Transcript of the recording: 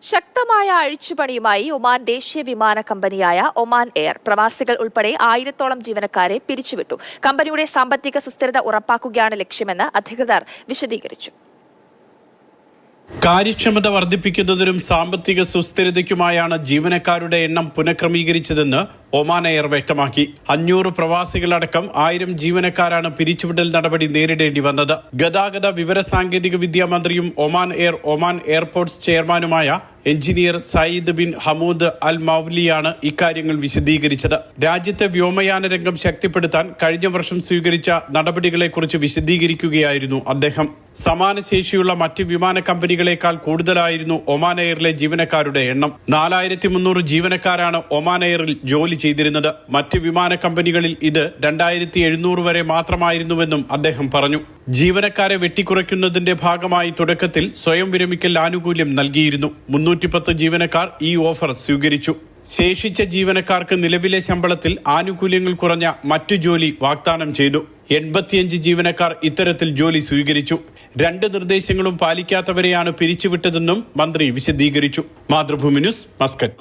ശക്തമായ അഴിച്ചുപണിയുമായി ഒമാൻ ദേശീയ വിമാന കമ്പനിയായ ഒമാൻ എയർ പ്രവാസികൾ ഉൾപ്പെടെ 1000-ഓളം ജീവനക്കാരെ പിരിച്ചുവിട്ടു. കമ്പനിയുടെ സാമ്പത്തിക സുസ്ഥിരത ഉറപ്പാക്കുകയാണ് ലക്ഷ്യമെന്ന് അധികൃതർ വിശദീകരിച്ചു. കാര്യക്ഷമത വർദ്ധിപ്പിക്കുന്നതിനും സാമ്പത്തിക സുസ്ഥിരതയ്ക്കുമായാണ് ജീവനക്കാരുടെ എണ്ണം പുനഃക്രമീകരിച്ചതെന്ന് ഒമാൻ എയർ വ്യക്തമാക്കി. 500 പ്രവാസികളടക്കം 1000 ജീവനക്കാരാണ് പിരിച്ചുവിടൽ നടപടി നേരിടേണ്ടി വന്നത്. ഗതാഗത വിവരസാങ്കേതിക വിദ്യാ മന്ത്രിയും ഒമാൻ എയർപോർട്ട്സ് ചെയർമാനുമായ എഞ്ചിനീയർ സയ്യിദ് ബിൻ ഹമൂദ് അൽ മൗലിയാണ് ഇക്കാര്യങ്ങൾ വിശദീകരിച്ചത്. രാജ്യത്തെ വ്യോമയാന രംഗം ശക്തിപ്പെടുത്താൻ കഴിഞ്ഞ വർഷം സ്വീകരിച്ച നടപടികളെക്കുറിച്ച് വിശദീകരിക്കുകയായിരുന്നു അദ്ദേഹം. സമാന ശേഷിയുള്ള മറ്റ് വിമാന കമ്പനികളെക്കാൾ കൂടുതലായിരുന്നു ഒമാൻ എയറിലെ ജീവനക്കാരുടെ എണ്ണം. 4300 ജീവനക്കാരാണ് ഒമാൻ എയറിൽ ജോലി ചെയ്തിരുന്നത്. മറ്റ് വിമാന കമ്പനികളിൽ ഇത് 2700 വരെ മാത്രമായിരുന്നുവെന്നും അദ്ദേഹം പറഞ്ഞു. ജീവനക്കാരെ വെട്ടിക്കുറയ്ക്കുന്നതിന്റെ ഭാഗമായി തുടക്കത്തിൽ സ്വയം വിരമിക്കൽ ആനുകൂല്യം നൽകിയിരുന്നു. 310 ജീവനക്കാർ ഈ ഓഫർ സ്വീകരിച്ചു. ശേഷിച്ച ജീവനക്കാർക്ക് നിലവിലെ ശമ്പളത്തിൽ ആനുകൂല്യങ്ങൾ കുറഞ്ഞ മറ്റു ജോലി വാഗ്ദാനം ചെയ്തു. 85 ജീവനക്കാർ ഇത്തരത്തിൽ ജോലി സ്വീകരിച്ചു. 2 നിർദ്ദേശങ്ങളും പാലിക്കാത്തവരെയാണ് പിരിച്ചുവിട്ടതെന്നും മന്ത്രി വിശദീകരിച്ചു. Mathrubhumi news, Muscat.